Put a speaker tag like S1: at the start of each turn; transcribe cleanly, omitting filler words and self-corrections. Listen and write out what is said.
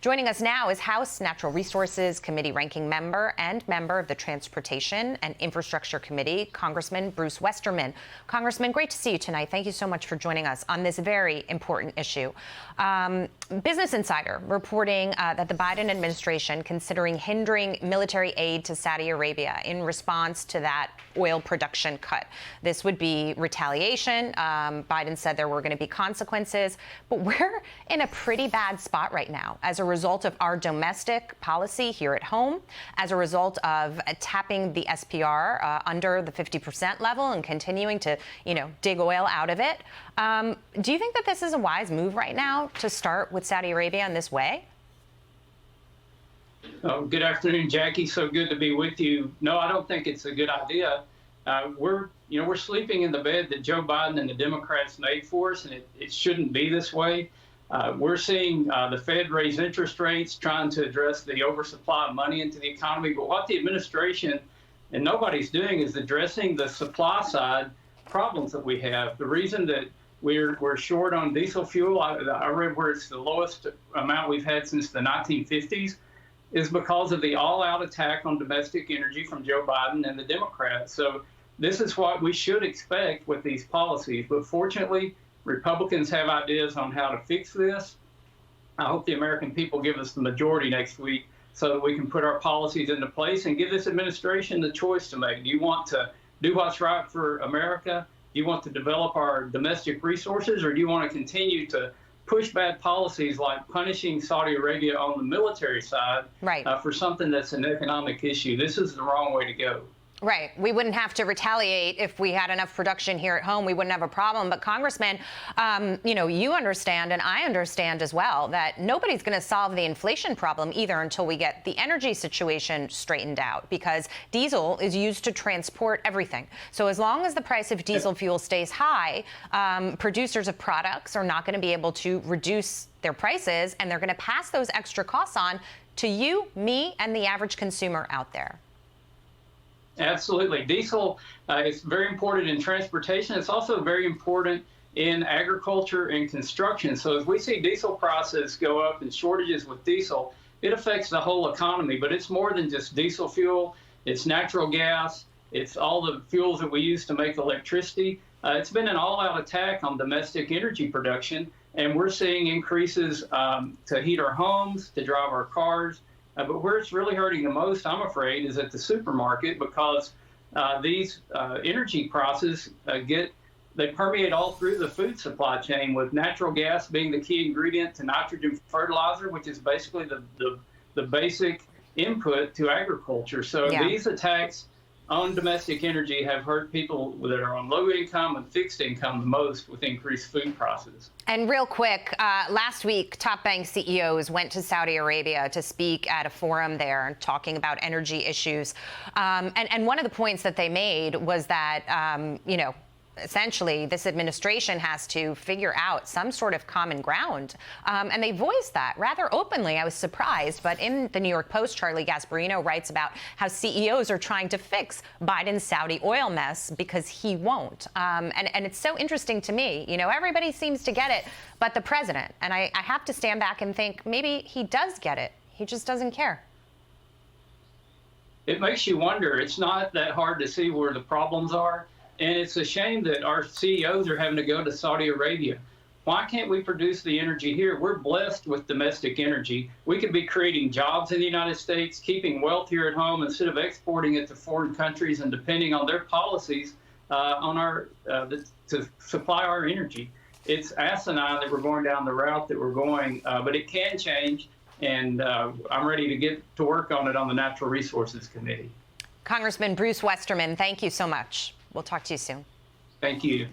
S1: Joining us now is House Natural Resources Committee ranking member and member of the Transportation and Infrastructure Committee, Congressman Bruce Westerman. Congressman, great to see you tonight. Thank you so much for joining us on this very important issue. Business Insider reporting that the Biden administration considering hindering military aid to Saudi Arabia in response to that oil production cut. This would be retaliation. Biden said there were going to be consequences, but we're in a pretty bad spot right now as a result of our domestic policy here at home, as a result of tapping the SPR under the 50% level and continuing to, dig oil out of it. Do you think that this is a wise move right now to start with Saudi Arabia in this way?
S2: Oh, good afternoon, Jackie. So good to be with you. No, I don't think it's a good idea. We're sleeping in the bed that Joe Biden and the Democrats made for us, and it shouldn't be this way. We're seeing the Fed raise interest rates, trying to address the oversupply of money into the economy. But what the administration and nobody's doing is addressing the supply side problems that we have. The reason that we're short on diesel fuel, I read where it's the lowest amount we've had since the 1950s, is because of the all-out attack on domestic energy from Joe Biden and the Democrats. So this is what we should expect with these policies. But fortunately, Republicans have ideas on how to fix this. I hope the American people give us the majority next week so that we can put our policies into place and give this administration the choice to make. Do you want to do what's right for America? Do you want to develop our domestic resources, or do you want to continue to push bad policies like punishing Saudi Arabia on the military side for something that's an economic issue? This is the wrong way to go.
S1: Right. We wouldn't have to retaliate if we had enough production here at home. We wouldn't have a problem. But Congressman, you understand, and I understand as well, that nobody's going to solve the inflation problem either until we get the energy situation straightened out, because diesel is used to transport everything. So as long as the price of diesel fuel stays high, producers of products are not going to be able to reduce their prices, and they're going to pass those extra costs on to you, me, and the average consumer out there.
S2: Absolutely. Diesel is very important in transportation. It's also very important in agriculture and construction. So as we see diesel prices go up and shortages with diesel, it affects the whole economy. But it's more than just diesel fuel. It's natural gas. It's all the fuels that we use to make electricity. It's been an all-out attack on domestic energy production, and we're seeing increases to heat our homes, to drive our cars. But where it's really hurting the most, I'm afraid, is at the supermarket, because these energy prices they permeate all through the food supply chain, with natural gas being the key ingredient to nitrogen fertilizer, which is basically the basic input to agriculture. So these attacks on domestic energy have hurt people that are on low income and fixed income the most, with increased food prices.
S1: And real quick, last week, top bank CEOs went to Saudi Arabia to speak at a forum there, talking about energy issues. And one of the points that they made was that, essentially, this administration has to figure out some sort of common ground. And they voiced that rather openly. I was surprised. But in the New York Post, Charlie Gasparino writes about how CEOs are trying to fix Biden's Saudi oil mess because he won't. And it's so interesting to me. Everybody seems to get it, but the president. And I have to stand back and think maybe he does get it. He just doesn't care.
S2: It makes you wonder. It's not that hard to see where the problems are. And it's a shame that our CEOs are having to go to Saudi Arabia. Why can't we produce the energy here? We're blessed with domestic energy. We could be creating jobs in the United States, keeping wealth here at home, instead of exporting it to foreign countries and depending on their policies to supply our energy. It's asinine that we're going down the route that we're going, but it can change. And I'm ready to get to work on it on the Natural Resources Committee.
S1: Congressman Bruce Westerman, thank you so much. We'll talk to you soon.
S2: Thank you.